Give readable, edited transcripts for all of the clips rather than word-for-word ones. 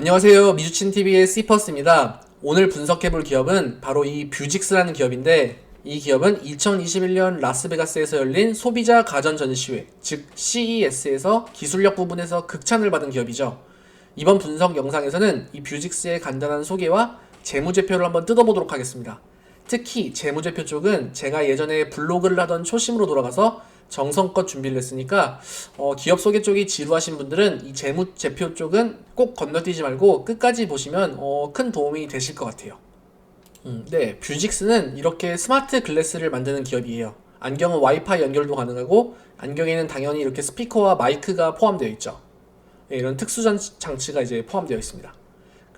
안녕하세요. 미주친TV의 C퍼스입니다. 오늘 분석해볼 기업은 바로 이 뷰직스라는 기업인데, 이 기업은 2021년 라스베가스에서 열린 소비자 가전 전시회, 즉 CES에서 기술력 부분에서 극찬을 받은 기업이죠. 이번 분석 영상에서는 이 뷰직스의 간단한 소개와 재무제표를 한번 뜯어보도록 하겠습니다. 특히 재무제표 쪽은 제가 예전에 블로그를 하던 초심으로 돌아가서 정성껏 준비를 했으니까 기업 소개 쪽이 지루하신 분들은 이 재무제표 쪽은 꼭 건너뛰지 말고 끝까지 보시면 큰 도움이 되실 것 같아요. 네, 뷰직스는 이렇게 스마트 글래스를 만드는 기업이에요. 안경은 와이파이 연결도 가능하고 안경에는 당연히 이렇게 스피커와 마이크가 포함되어 있죠. 네, 이런 특수 장치가 이제 포함되어 있습니다.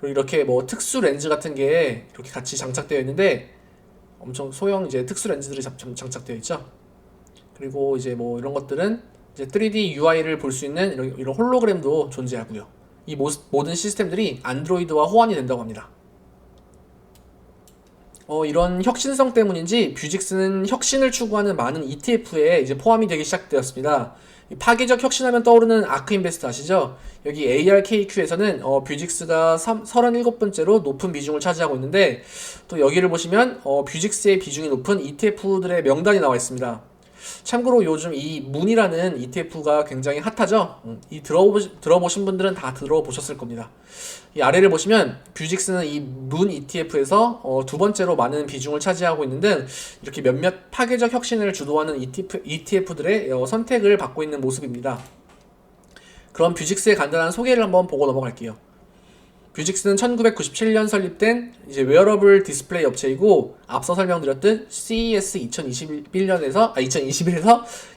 그리고 이렇게 뭐 특수 렌즈 같은 게 이렇게 같이 장착되어 있는데 엄청 소형 이제 특수 렌즈들이 장착되어 있죠. 그리고 이제 뭐 이런 것들은 이제 3D UI를 볼 수 있는 이런 홀로그램도 존재하고요. 이 모든 시스템들이 안드로이드와 호환이 된다고 합니다. 이런 혁신성 때문인지 뷰직스는 혁신을 추구하는 많은 ETF에 이제 포함이 되기 시작되었습니다. 파괴적 혁신하면 떠오르는 아크인베스트 아시죠? 여기 ARKQ에서는 뷰직스가 37번째로 높은 비중을 차지하고 있는데, 또 여기를 보시면 뷰직스의 비중이 높은 ETF들의 명단이 나와 있습니다. 참고로 요즘 이 문이라는 ETF가 굉장히 핫하죠? 들어보신 분들은 다 들어보셨을 겁니다. 이 아래를 보시면 뷰직스는 이 문 ETF에서 두 번째로 많은 비중을 차지하고 있는 등 이렇게 몇몇 파괴적 혁신을 주도하는 ETF들의 선택을 받고 있는 모습입니다. 그럼 뷰직스의 간단한 소개를 한번 보고 넘어갈게요. 뷰직스는 1997년 설립된 이제 웨어러블 디스플레이 업체이고, 앞서 설명드렸듯 CES 2021에서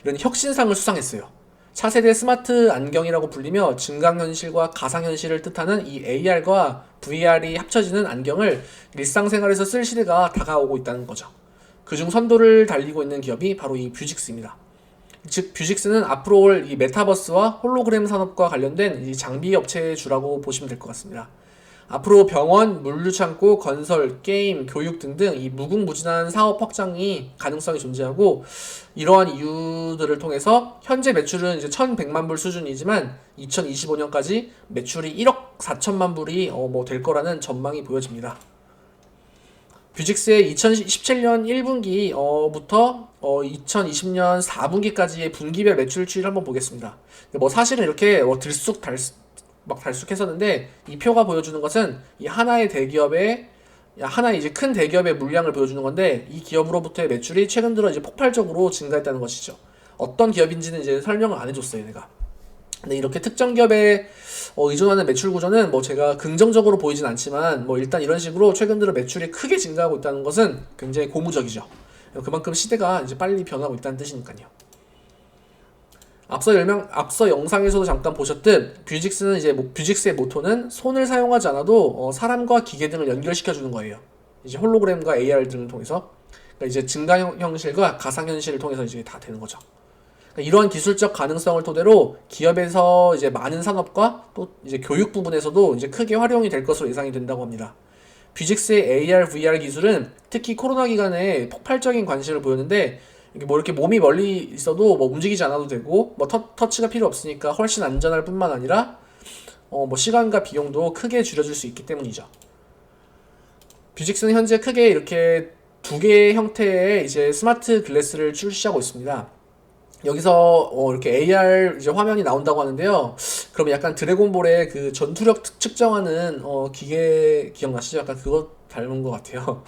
이런 혁신상을 수상했어요. 차세대 스마트 안경이라고 불리며 증강현실과 가상현실을 뜻하는 이 AR과 VR이 합쳐지는 안경을 일상생활에서 쓸 시대가 다가오고 있다는 거죠. 그중 선도를 달리고 있는 기업이 바로 이 뷰직스입니다. 즉 뷰직스는 앞으로 올 이 메타버스와 홀로그램 산업과 관련된 이 장비 업체의 주라고 보시면 될 것 같습니다. 앞으로 병원, 물류창고, 건설, 게임, 교육 등등 이 무궁무진한 사업 확장이 가능성이 존재하고, 이러한 이유들을 통해서 현재 매출은 이제 1,100만 불 수준이지만 2025년까지 매출이 1억 4천만 불이 될 거라는 전망이 보여집니다. 뷰직스의 2017년 1분기부터 2020년 4분기까지의 분기별 매출 추이를 한번 보겠습니다. 뭐 사실은 이렇게 달쑥했었는데, 이 표가 보여주는 것은 이 하나의 이제 큰 대기업의 물량을 보여주는 건데, 이 기업으로부터의 매출이 최근 들어 이제 폭발적으로 증가했다는 것이죠. 어떤 기업인지는 이제 설명을 안 해줬어요, 내가. 근데 이렇게 특정 기업에 의존하는 매출 구조는 뭐 제가 긍정적으로 보이진 않지만, 뭐 일단 이런 식으로 최근 들어 매출이 크게 증가하고 있다는 것은 굉장히 고무적이죠. 그만큼 시대가 이제 빨리 변하고 있다는 뜻이니까요. 앞서 영상에서도 잠깐 보셨듯 뷰직스는 이제 뷰직스의 모토는 손을 사용하지 않아도 사람과 기계 등을 연결시켜주는 거예요. 이제 홀로그램과 AR 등을 통해서, 그러니까 이제 증강현실과 가상현실을 통해서 이제 다 되는 거죠. 그러니까 이러한 기술적 가능성을 토대로 기업에서 이제 많은 산업과 또 이제 교육 부분에서도 이제 크게 활용이 될 것으로 예상이 된다고 합니다. 뷰직스의 AR, VR 기술은 특히 코로나 기간에 폭발적인 관심을 보였는데, 뭐 이렇게 몸이 멀리 있어도 뭐 움직이지 않아도 되고, 뭐 터치가 필요 없으니까 훨씬 안전할 뿐만 아니라 뭐 시간과 비용도 크게 줄여줄 수 있기 때문이죠. 뷰직스는 현재 크게 이렇게 두 개의 형태의 이제 스마트 글래스를 출시하고 있습니다. 여기서 이렇게 AR 이제 화면이 나온다고 하는데요. 그럼 약간 드래곤볼의 그 전투력 측정하는 기계 기억나시죠? 약간 그거 닮은 것 같아요.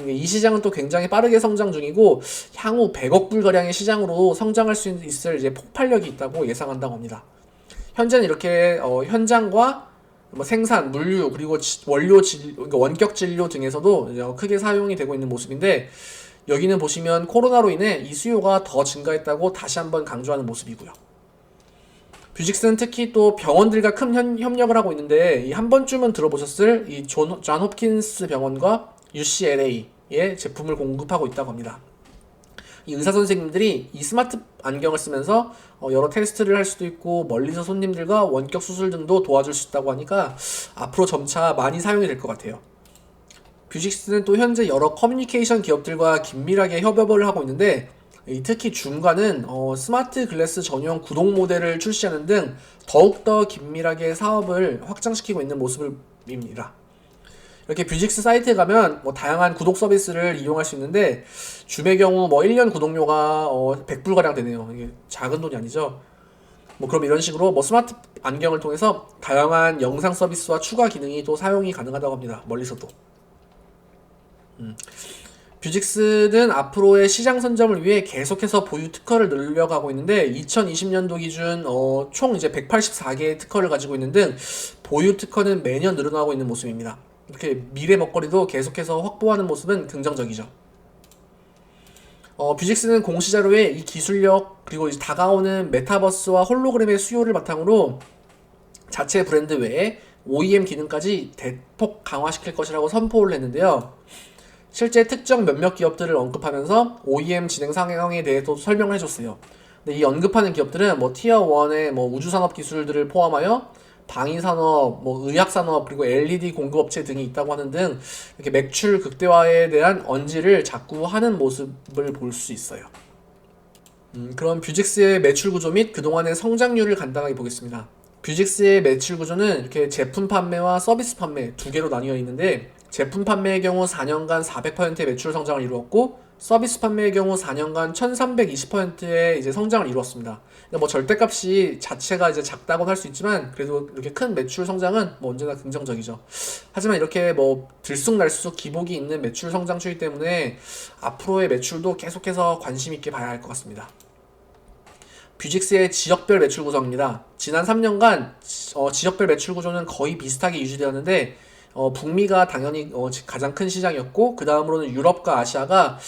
이 시장은 또 굉장히 빠르게 성장 중이고, 향후 100억 불 가량의 시장으로 성장할 수 있을 이제 폭발력이 있다고 예상한다고 합니다. 현재는 이렇게 현장과 뭐 생산, 물류, 그리고 그러니까 원격 진료 등에서도 크게 사용이 되고 있는 모습인데, 여기는 보시면 코로나로 인해 이 수요가 더 증가했다고 다시 한번 강조하는 모습이고요. 뷰직스는 특히 또 병원들과 큰 협력을 하고 있는데, 이 한 번쯤은 들어보셨을 이 존 홉킨스 병원과 UCLA의 제품을 공급하고 있다고 합니다. 이 의사 선생님들이 이 스마트 안경을 쓰면서 여러 테스트를 할 수도 있고, 멀리서 손님들과 원격 수술 등도 도와줄 수 있다고 하니까 앞으로 점차 많이 사용이 될 것 같아요. 뷰직스는 또 현재 여러 커뮤니케이션 기업들과 긴밀하게 협업을 하고 있는데, 특히 중과는 스마트 글래스 전용 구독 모델을 출시하는 등 더욱더 긴밀하게 사업을 확장시키고 있는 모습입니다. 이렇게 뷰직스 사이트에 가면 다양한 구독 서비스를 이용할 수 있는데 줌의 경우 1년 구독료가 100불가량 되네요. 이게 작은 돈이 아니죠. 그럼 이런 식으로 스마트 안경을 통해서 다양한 영상 서비스와 추가 기능이 또 사용이 가능하다고 합니다. 멀리서도. 뷰직스는 앞으로의 시장 선점을 위해 계속해서 보유 특허를 늘려가고 있는데 2020년도 기준 총 이제 184개의 특허를 가지고 있는 등 보유 특허는 매년 늘어나고 있는 모습입니다. 이렇게 미래 먹거리도 계속해서 확보하는 모습은 긍정적이죠. 뷰직스는 공시 자료에 이 기술력 그리고 이제 다가오는 메타버스와 홀로그램의 수요를 바탕으로 자체 브랜드 외에 OEM 기능까지 대폭 강화시킬 것이라고 선포를 했는데요. 실제 특정 몇몇 기업들을 언급하면서 OEM 진행 상황에 대해서 설명을 해줬어요. 근데 이 언급하는 기업들은 티어 1의 우주산업 기술들을 포함하여 방위산업, 의학산업, 그리고 LED 공급업체 등이 있다고 하는 등 이렇게 매출 극대화에 대한 언지를 자꾸 하는 모습을 볼 수 있어요. 그럼 뷰직스의 매출 구조 및 그동안의 성장률을 간단하게 보겠습니다. 뷰직스의 매출 구조는 이렇게 제품 판매와 서비스 판매 두 개로 나뉘어 있는데 제품 판매의 경우 4년간 400%의 매출 성장을 이루었고 서비스 판매의 경우 4년간 1320%의 이제 성장을 이루었습니다. 절대값이 자체가 이제 작다고는 할 수 있지만 그래도 이렇게 큰 매출 성장은 언제나 긍정적이죠. 하지만 이렇게 들쑥날쑥 기복이 있는 매출 성장 추이 때문에 앞으로의 매출도 계속해서 관심 있게 봐야 할 것 같습니다. 뷰직스의 지역별 매출 구성입니다. 지난 3년간 지역별 매출 구조는 거의 비슷하게 유지되었는데 북미가 당연히 가장 큰 시장이었고 그 다음으로는 유럽과 아시아가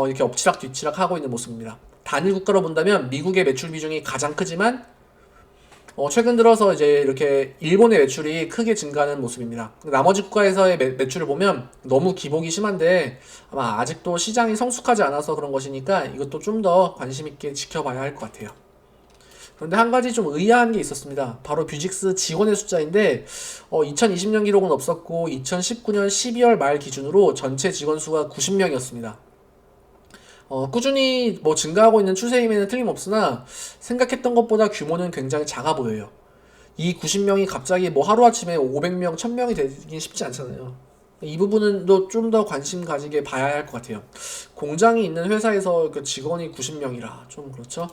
이렇게 엎치락 뒤치락 하고 있는 모습입니다. 단일 국가로 본다면 미국의 매출 비중이 가장 크지만 최근 들어서 이제 이렇게 일본의 매출이 크게 증가하는 모습입니다. 나머지 국가에서의 매출을 보면 너무 기복이 심한데 아마 아직도 시장이 성숙하지 않아서 그런 것이니까 이것도 좀 더 관심 있게 지켜봐야 할 것 같아요. 그런데 한 가지 좀 의아한 게 있었습니다. 바로 뷰직스 직원의 숫자인데 2020년 기록은 없었고 2019년 12월 말 기준으로 전체 직원 수가 90명이었습니다. 꾸준히 증가하고 있는 추세임에는 틀림없으나 생각했던 것보다 규모는 굉장히 작아 보여요. 이 90명이 갑자기 하루아침에 500명, 1000명이 되긴 쉽지 않잖아요. 이 부분은 좀 더 관심 가지게 봐야 할 것 같아요. 공장이 있는 회사에서 직원이 90명이라 좀 그렇죠?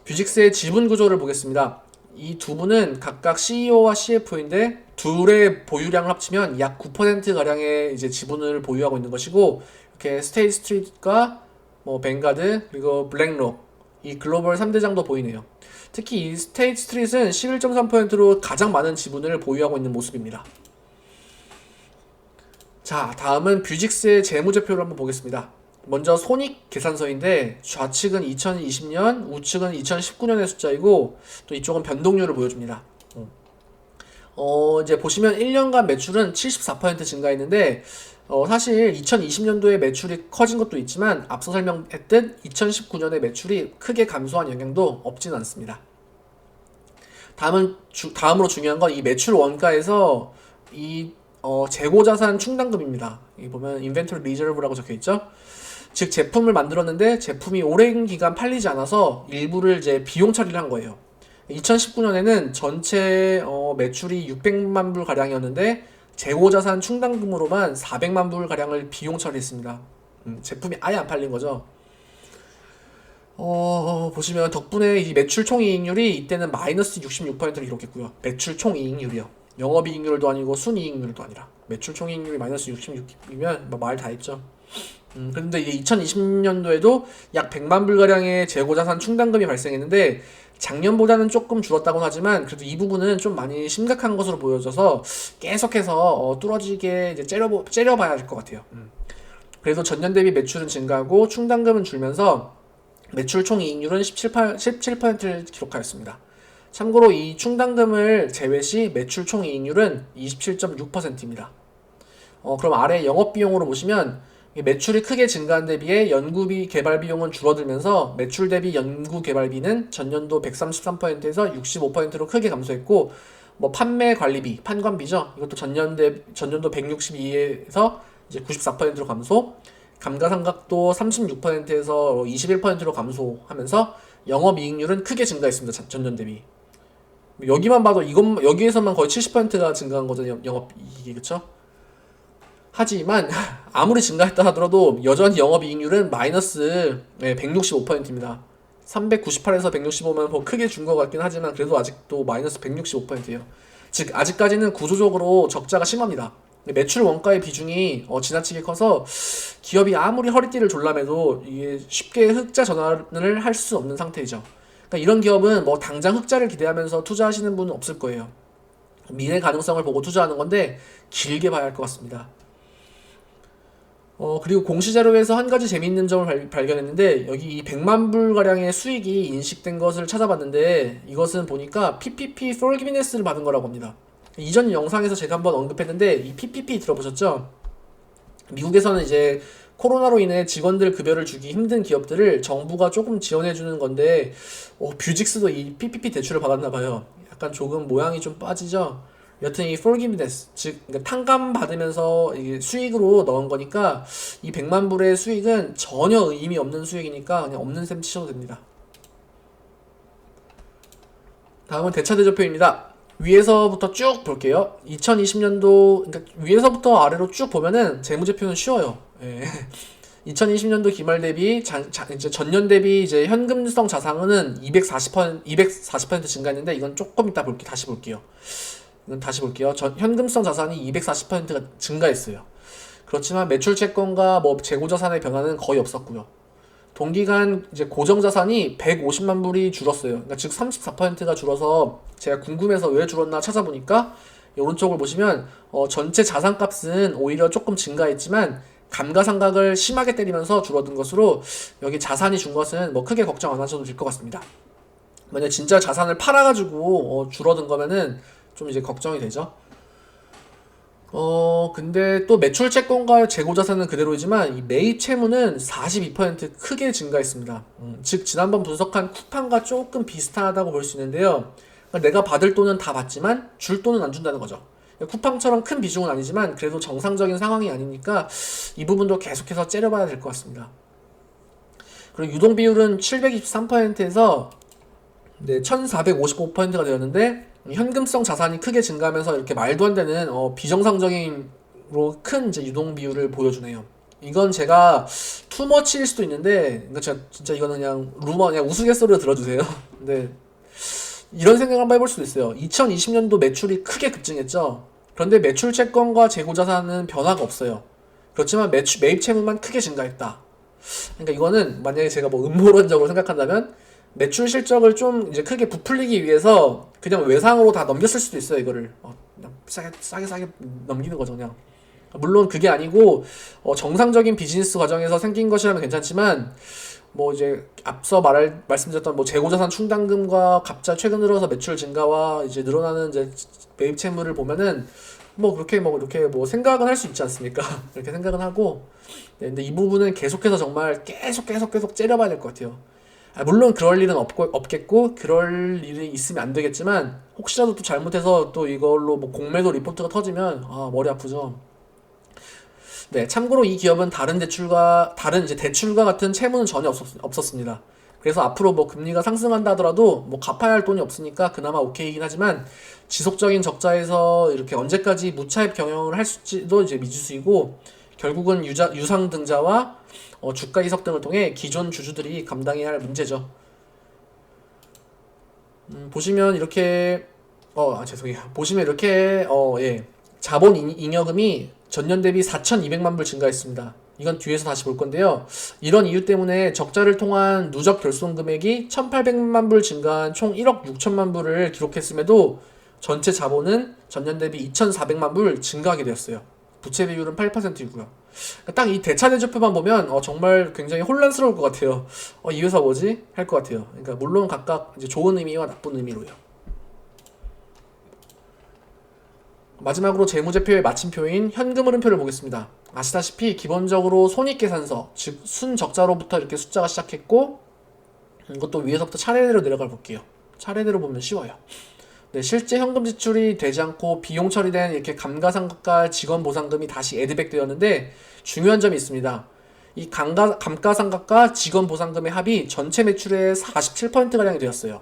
뷰직스의 지분 구조를 보겠습니다. 이 두 분은 각각 CEO와 CFO인데 둘의 보유량을 합치면 약 9%가량의 이제 지분을 보유하고 있는 것이고 이렇게 스테이트 스트리트과 뱅가드 그리고 블랙록 이 글로벌 3대장도 보이네요. 특히 이 스테이트 스트리트는 11.3%로 가장 많은 지분을 보유하고 있는 모습입니다. 자, 다음은 뷰직스의 재무제표를 한번 보겠습니다. 먼저 손익 계산서인데 좌측은 2020년, 우측은 2019년의 숫자이고 또 이쪽은 변동률을 보여줍니다. 이제 보시면 1년간 매출은 74% 증가했는데 사실 2020년도에 매출이 커진 것도 있지만 앞서 설명했듯 2019년에 매출이 크게 감소한 영향도 없지는 않습니다. 다음으로 중요한 건 이 매출 원가에서 이 재고자산 충당금입니다. 여기 보면 인벤토리 리저브라고 적혀있죠. 즉 제품을 만들었는데 제품이 오랜 기간 팔리지 않아서 일부를 이제 비용 처리를 한 거예요. 2019년에는 전체 매출이 600만 불 가량이었는데 재고자산 충당금으로만 400만 불 가량을 비용 처리했습니다. 제품이 아예 안 팔린 거죠. 보시면 덕분에 이 매출 총이익률이 이때는 마이너스 66%를 기록했고요. 매출 총이익률이요. 영업이익률도 아니고 순이익률도 아니라 매출 총이익률이 마이너스 66이면 말 다 했죠. 그런데 이제 2020년도에도 약 100만 불가량의 재고자산 충당금이 발생했는데 작년보다는 조금 줄었다고는 하지만 그래도 이 부분은 좀 많이 심각한 것으로 보여져서 계속해서 뚫어지게 이제 째려봐야 할 것 같아요. 그래도 전년 대비 매출은 증가하고 충당금은 줄면서 매출 총이익률은 17%를 기록하였습니다. 참고로 이 충당금을 제외 시 매출 총이익률은 27.6%입니다. 그럼 아래 영업비용으로 보시면 매출이 크게 증가한 데 비해 연구비 개발 비용은 줄어들면서 매출 대비 연구 개발비는 전년도 133%에서 65%로 크게 감소했고 판매 관리비, 판관비죠. 이것도 전년도 162에서 이제 94%로 감소. 감가상각도 36%에서 21%로 감소하면서 영업이익률은 크게 증가했습니다. 전년 대비. 여기만 봐도 여기에서만 거의 70%가 증가한 거잖아요. 영업이익이. 그쵸? 하지만 아무리 증가했다 하더라도 여전히 영업이익률은 마이너스 165%입니다. 398에서 165면 뭐 크게 준 것 같긴 하지만 그래도 아직도 마이너스 165%예요. 즉 아직까지는 구조적으로 적자가 심합니다. 매출 원가의 비중이 지나치게 커서 기업이 아무리 허리띠를 졸라매도 이게 쉽게 흑자 전환을 할 수 없는 상태이죠. 그러니까 이런 기업은 뭐 당장 흑자를 기대하면서 투자하시는 분은 없을 거예요. 미래 가능성을 보고 투자하는 건데 길게 봐야 할 것 같습니다. 그리고 공시자료에서 한 가지 재미있는 점을 발견했는데 여기 이 100만 불 가량의 수익이 인식된 것을 찾아봤는데 이것은 보니까 PPP forgiveness를 받은 거라고 합니다. 이전 영상에서 제가 한번 언급했는데 이 PPP 들어보셨죠? 미국에서는 이제 코로나로 인해 직원들 급여를 주기 힘든 기업들을 정부가 조금 지원해주는 건데 뷰직스도 이 PPP 대출을 받았나 봐요. 약간 조금 모양이 좀 빠지죠? 여튼 이 forgiveness, 즉 그러니까 탕감 받으면서 이게 수익으로 넣은 거니까 이 100만 불의 수익은 전혀 의미 없는 수익이니까 그냥 없는 셈 치셔도 됩니다. 다음은 대차대조표입니다. 위에서부터 쭉 볼게요. 2020년도 그러니까 위에서부터 아래로 쭉 보면은 재무제표는 쉬워요. 예. 2020년도 기말 대비 이제 전년 대비 이제 현금성 자산은 240% 증가했는데 이건 조금 이따 다시 볼게요. 이건 다시 볼게요. 현금성 자산이 240%가 증가했어요. 그렇지만 매출 채권과 뭐 재고 자산의 변화는 거의 없었고요. 동기간 이제 고정 자산이 150만 불이 줄었어요. 그러니까 즉 34%가 줄어서 제가 궁금해서 왜 줄었나 찾아보니까 오른쪽을 보시면 전체 자산값은 오히려 조금 증가했지만 감가상각을 심하게 때리면서 줄어든 것으로 여기 자산이 준 것은 뭐 크게 걱정 안 하셔도 될 것 같습니다. 만약 진짜 자산을 팔아가지고 줄어든 거면은 좀 이제 걱정이 되죠. 근데 또 매출 채권과 재고 자산은 그대로이지만 이 매입 채무는 42% 크게 증가했습니다. 즉 지난번 분석한 쿠팡과 조금 비슷하다고 볼 수 있는데요. 그러니까 내가 받을 돈은 다 받지만 줄 돈은 안 준다는 거죠. 쿠팡처럼 큰 비중은 아니지만 그래도 정상적인 상황이 아니니까 이 부분도 계속해서 째려봐야 될 것 같습니다. 그리고 유동 비율은 723%에서 1455%가 되었는데 현금성 자산이 크게 증가하면서 이렇게 말도 안 되는 비정상적인로 큰 이제 유동 비율을 보여주네요. 이건 제가 투머치일 수도 있는데, 그러니까 제가 진짜 이거는 그냥 루머, 그냥 우스갯소리로 들어주세요. 근데 이런 생각 한번 해볼 수도 있어요. 2020년도 매출이 크게 급증했죠. 그런데 매출 채권과 재고 자산은 변화가 없어요. 그렇지만 매입 채무만 크게 증가했다. 그러니까 이거는 만약에 제가 뭐 음모론적으로 생각한다면 매출 실적을 좀 이제 크게 부풀리기 위해서 그냥 외상으로 다 넘겼을 수도 있어요. 이거를 그냥 싸게 넘기는 거죠 그냥. 물론 그게 아니고 정상적인 비즈니스 과정에서 생긴 것이라면 괜찮지만 뭐 이제 앞서 말씀드렸던 뭐 재고자산 충당금과 갑자 최근 들어서 매출 증가와 이제 늘어나는 이제 매입 채무를 보면은 뭐 그렇게 뭐 이렇게 뭐 생각은 할 수 있지 않습니까? 이렇게 생각은 하고 근데 이 부분은 계속해서 정말 계속 째려봐야 될 것 같아요. 물론 그럴 일은 없겠고 그럴 일이 있으면 안 되겠지만 혹시라도 또 잘못해서 또 이걸로 뭐 공매도 리포트가 터지면 머리 아프죠. 네, 참고로 이 기업은 다른 이제 대출과 같은 채무는 전혀 없었습니다. 그래서 앞으로 뭐 금리가 상승한다 하더라도 뭐 갚아야 할 돈이 없으니까 그나마 오케이긴 하지만 지속적인 적자에서 이렇게 언제까지 무차입 경영을 할지도 이제 미지수이고 결국은 유상등자와 주가 이석 등을 통해 기존 주주들이 감당해야 할 문제죠. 보시면 이렇게 죄송해요. 보시면 이렇게 자본 잉여금이 전년 대비 4,200만 불 증가했습니다. 이건 뒤에서 다시 볼 건데요. 이런 이유 때문에 적자를 통한 누적 결손 금액이 1,800만 불 증가한 총 1억 6천만 불을 기록했음에도 전체 자본은 전년 대비 2,400만 불 증가하게 되었어요. 부채 비율은 8%이고요. 딱 이 대차대조표만 보면 정말 굉장히 혼란스러울 것 같아요. 이 회사 뭐지? 할 것 같아요. 그러니까 물론 각각 이제 좋은 의미와 나쁜 의미로요. 마지막으로 재무제표의 마침표인 현금 흐름표를 보겠습니다. 아시다시피 기본적으로 손익계산서, 즉 순적자로부터 이렇게 숫자가 시작했고 이것도 위에서부터 차례대로 내려가 볼게요. 차례대로 보면 쉬워요. 네, 실제 현금 지출이 되지 않고 비용 처리된 이렇게 감가상각과 직원 보상금이 다시 애드백 되었는데 중요한 점이 있습니다. 이 감가상각과 직원보상금의 합이 전체 매출의 47%가량이 되었어요.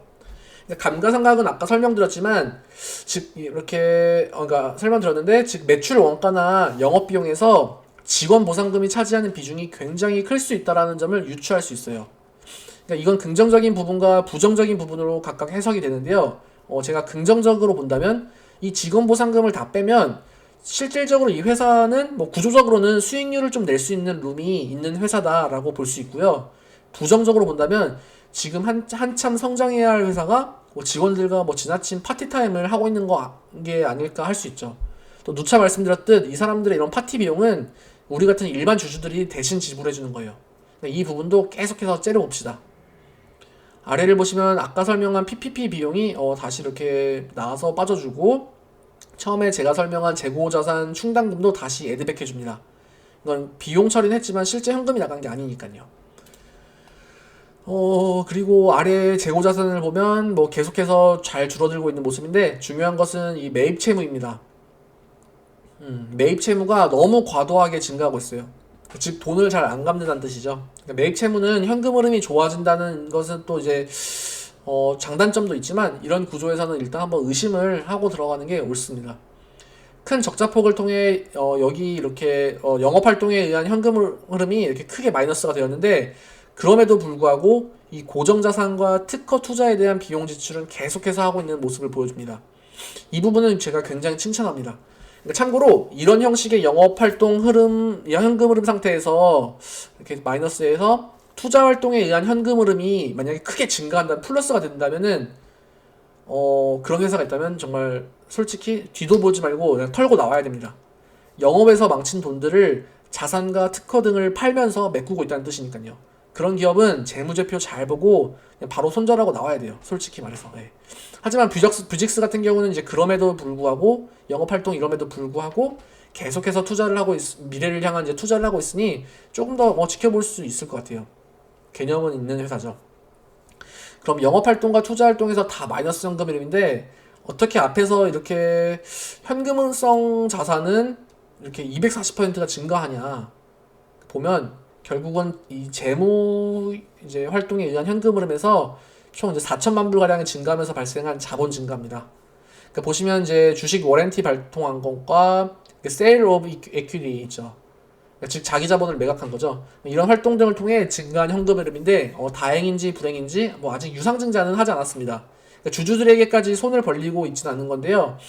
감가상각은 아까 설명드렸지만, 즉, 이렇게, 그러니까 설명드렸는데, 즉, 매출 원가나 영업비용에서 직원보상금이 차지하는 비중이 굉장히 클 수 있다는 점을 유추할 수 있어요. 그러니까 이건 긍정적인 부분과 부정적인 부분으로 각각 해석이 되는데요. 제가 긍정적으로 본다면, 이 직원보상금을 다 빼면, 실질적으로 이 회사는 뭐 구조적으로는 수익률을 좀 낼 수 있는 룸이 있는 회사다라고 볼 수 있고요. 부정적으로 본다면 지금 한참 성장해야 할 회사가 뭐 직원들과 뭐 지나친 파티타임을 하고 있는 게 아닐까 할 수 있죠. 또 누차 말씀드렸듯 이 사람들의 이런 파티 비용은 우리 같은 일반 주주들이 대신 지불해 주는 거예요. 이 부분도 계속해서 째려봅시다. 아래를 보시면 아까 설명한 PPP 비용이 다시 이렇게 나와서 빠져주고, 처음에 제가 설명한 재고자산 충당금도 다시 애드백 해줍니다. 이건 비용 처리는 했지만 실제 현금이 나간 게 아니니까요. 그리고 아래 재고자산을 보면 뭐 계속해서 잘 줄어들고 있는 모습인데, 중요한 것은 이 매입 채무입니다. 매입 채무가 너무 과도하게 증가하고 있어요. 즉 돈을 잘 안 갚는다는 뜻이죠. 그러니까 매입 채무는 현금 흐름이 좋아진다는 것은 또 이제 장단점도 있지만, 이런 구조에서는 일단 한번 의심을 하고 들어가는 게 옳습니다. 큰 적자폭을 통해 여기 이렇게 영업활동에 의한 현금 흐름이 이렇게 크게 마이너스가 되었는데, 그럼에도 불구하고 이 고정자산과 특허 투자에 대한 비용 지출은 계속해서 하고 있는 모습을 보여줍니다. 이 부분은 제가 굉장히 칭찬합니다. 그러니까 참고로 이런 형식의 영업활동 흐름, 현금 흐름 상태에서 이렇게 마이너스에서 투자 활동에 의한 현금 흐름이 만약에 크게 증가한다면, 플러스가 된다면은 그런 회사가 있다면 정말 솔직히 뒤도 보지 말고 그냥 털고 나와야 됩니다. 영업에서 망친 돈들을 자산과 특허 등을 팔면서 메꾸고 있다는 뜻이니까요. 그런 기업은 재무제표 잘 보고 그냥 바로 손절하고 나와야 돼요. 솔직히 말해서. 네. 하지만 뷰직스 같은 경우는 이제 그럼에도 불구하고, 영업활동 이럼에도 불구하고 계속해서 미래를 향한 이제 투자를 하고 있으니 조금 더 지켜볼 수 있을 것 같아요. 개념은 있는 회사죠. 그럼 영업활동과 투자활동에서 다 마이너스 현금 흐름인데, 어떻게 앞에서 이렇게 현금성 자산은 이렇게 240%가 증가하냐 보면, 결국은 이 재무 이제 활동에 의한 현금 흐름에서 총 이제 4천만 불 가량이 증가하면서 발생한 자본 증가입니다. 그러니까 보시면 이제 주식 워렌티 발통한 것과 세일 오브 에퀴티 있죠. 그러니까 즉 자기 자본을 매각한 거죠. 이런 활동 등을 통해 증가한 현금 흐름인데, 다행인지 불행인지 뭐 아직 유상증자는 하지 않았습니다. 그러니까 주주들에게까지 손을 벌리고 있지는 않은 건데요.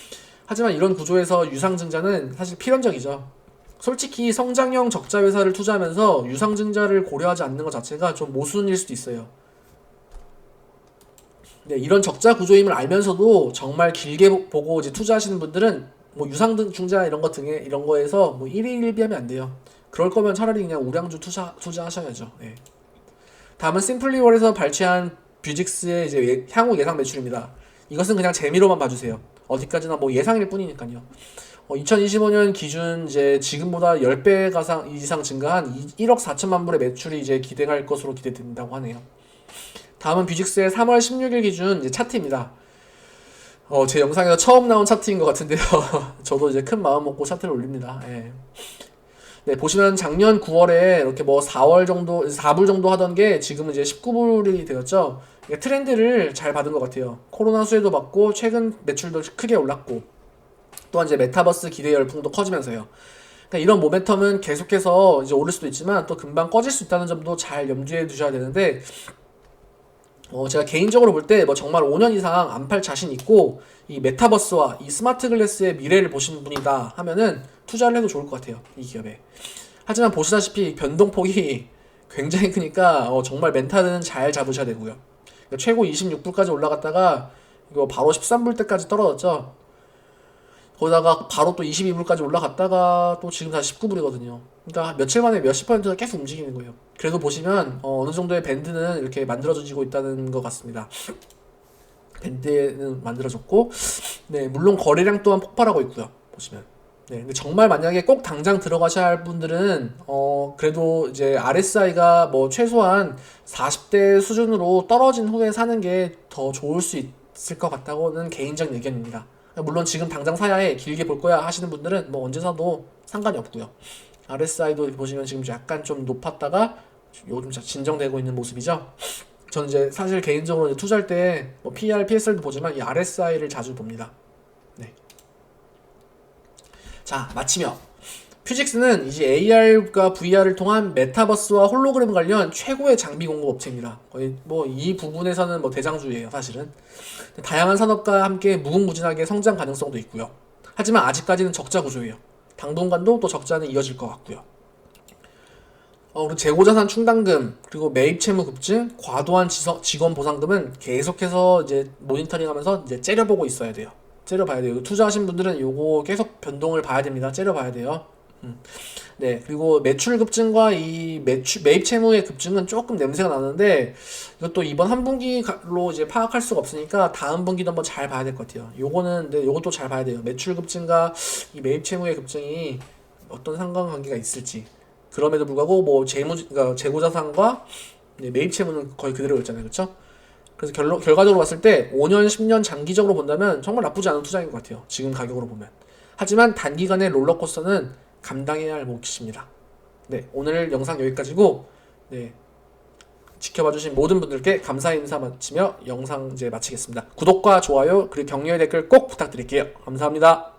하지만 이런 구조에서 유상증자는 사실 필연적이죠. 솔직히 성장형 적자 회사를 투자하면서 유상증자를 고려하지 않는 것 자체가 좀 모순일 수도 있어요. 네, 이런 적자 구조임을 알면서도 정말 길게 보고 이제 투자하시는 분들은 뭐 유상증자 이런 거에서 뭐 1위 1비하면 안 돼요. 그럴 거면 차라리 그냥 우량주 투자하셔야죠. 네. 다음은 심플리월에서 발췌한 뷰직스의 이제 향후 예상 매출입니다. 이것은 그냥 재미로만 봐주세요. 어디까지나 뭐 예상일 뿐이니까요. 2025년 기준 이제 지금보다 10배 이상 증가한 1억 4천만 불의 매출이 이제 기대할 것으로 기대된다고 하네요. 다음은 뷰직스의 3월 16일 기준 이제 차트입니다. 제 영상에서 처음 나온 차트인 것 같은데요. 저도 이제 큰 마음 먹고 차트를 올립니다. 예. 네, 보시면 작년 9월에 이렇게 뭐 4불 정도 하던 게 지금은 이제 19불이 되었죠. 트렌드를 잘 받은 것 같아요. 코로나 수혜도 받고 최근 매출도 크게 올랐고, 또한 이제 메타버스 기대 열풍도 커지면서요. 그러니까 이런 모멘텀은 계속해서 이제 오를 수도 있지만 또 금방 꺼질 수 있다는 점도 잘 염두에 두셔야 되는데, 제가 개인적으로 볼 때 뭐 정말 5년 이상 안 팔 자신 있고 이 메타버스와 이 스마트 글래스의 미래를 보시는 분이다 하면은 투자를 해도 좋을 것 같아요, 이 기업에. 하지만 보시다시피 변동폭이 굉장히 크니까 정말 멘탈은 잘 잡으셔야 되고요. 그러니까 최고 26불까지 올라갔다가 이거 바로 13불 때까지 떨어졌죠. 거기다가 바로 또 22불까지 올라갔다가 또 지금 다시 19불이거든요. 그러니까 며칠 만에 몇십 퍼센트가 계속 움직이는 거예요. 그래도 보시면 어느 정도의 밴드는 이렇게 만들어지고 있다는 것 같습니다. 밴드는 만들어졌고, 네, 물론 거래량 또한 폭발하고 있고요. 보시면. 네, 근데 정말 만약에 꼭 당장 들어가셔야 할 분들은 그래도 이제 RSI가 뭐 최소한 40대 수준으로 떨어진 후에 사는 게 더 좋을 수 있을 것 같다고는 개인적인 의견입니다. 물론 지금 당장 사야해 길게 볼 거야 하시는 분들은 뭐 언제 사도 상관이 없고요. RSI도 보시면 지금 약간 좀 높았다가 요즘 진정되고 있는 모습이죠. 저는 이제 사실 개인적으로 이제 투자할 때 뭐 PER, PSR도 보지만 이 RSI를 자주 봅니다. 네. 자, 마치며 퓨직스는 이제 AR과 VR을 통한 메타버스와 홀로그램 관련 최고의 장비 공급 업체입니다. 거의 뭐 이 부분에서는 뭐 대장주예요, 사실은. 다양한 산업과 함께 무궁무진하게 성장 가능성도 있고요. 하지만 아직까지는 적자 구조예요. 당분간도 또 적자는 이어질 것 같고요. 그리고 재고자산 충당금, 그리고 매입 채무 급증, 과도한 직원 보상금은 계속해서 이제 모니터링하면서 이제 째려보고 있어야 돼요. 째려봐야 돼요. 투자하신 분들은 요거 계속 변동을 봐야 됩니다. 째려봐야 돼요. 네, 그리고 매출 급증과 이 매입 채무의 급증은 조금 냄새가 나는데 이것도 이번 한 분기로 이제 파악할 수가 없으니까 다음 분기도 한번 잘 봐야 될 것 같아요. 요거는 네, 요것도 잘 봐야 돼요. 매출 급증과 이 매입 채무의 급증이 어떤 상관관계가 있을지. 그럼에도 불구하고 뭐 그러니까 재고자산과 매입 채무는 거의 그대로였잖아요, 그렇죠? 그래서 결과적으로 봤을 때 5년, 10년 장기적으로 본다면 정말 나쁘지 않은 투자인 것 같아요. 지금 가격으로 보면. 하지만 단기간의 롤러코스터는 감당해야 할 몫입니다. 네, 오늘 영상 여기까지고, 네, 지켜봐주신 모든 분들께 감사의 인사 마치며 영상 이제 마치겠습니다. 구독과 좋아요 그리고 격려의 댓글 꼭 부탁드릴게요. 감사합니다.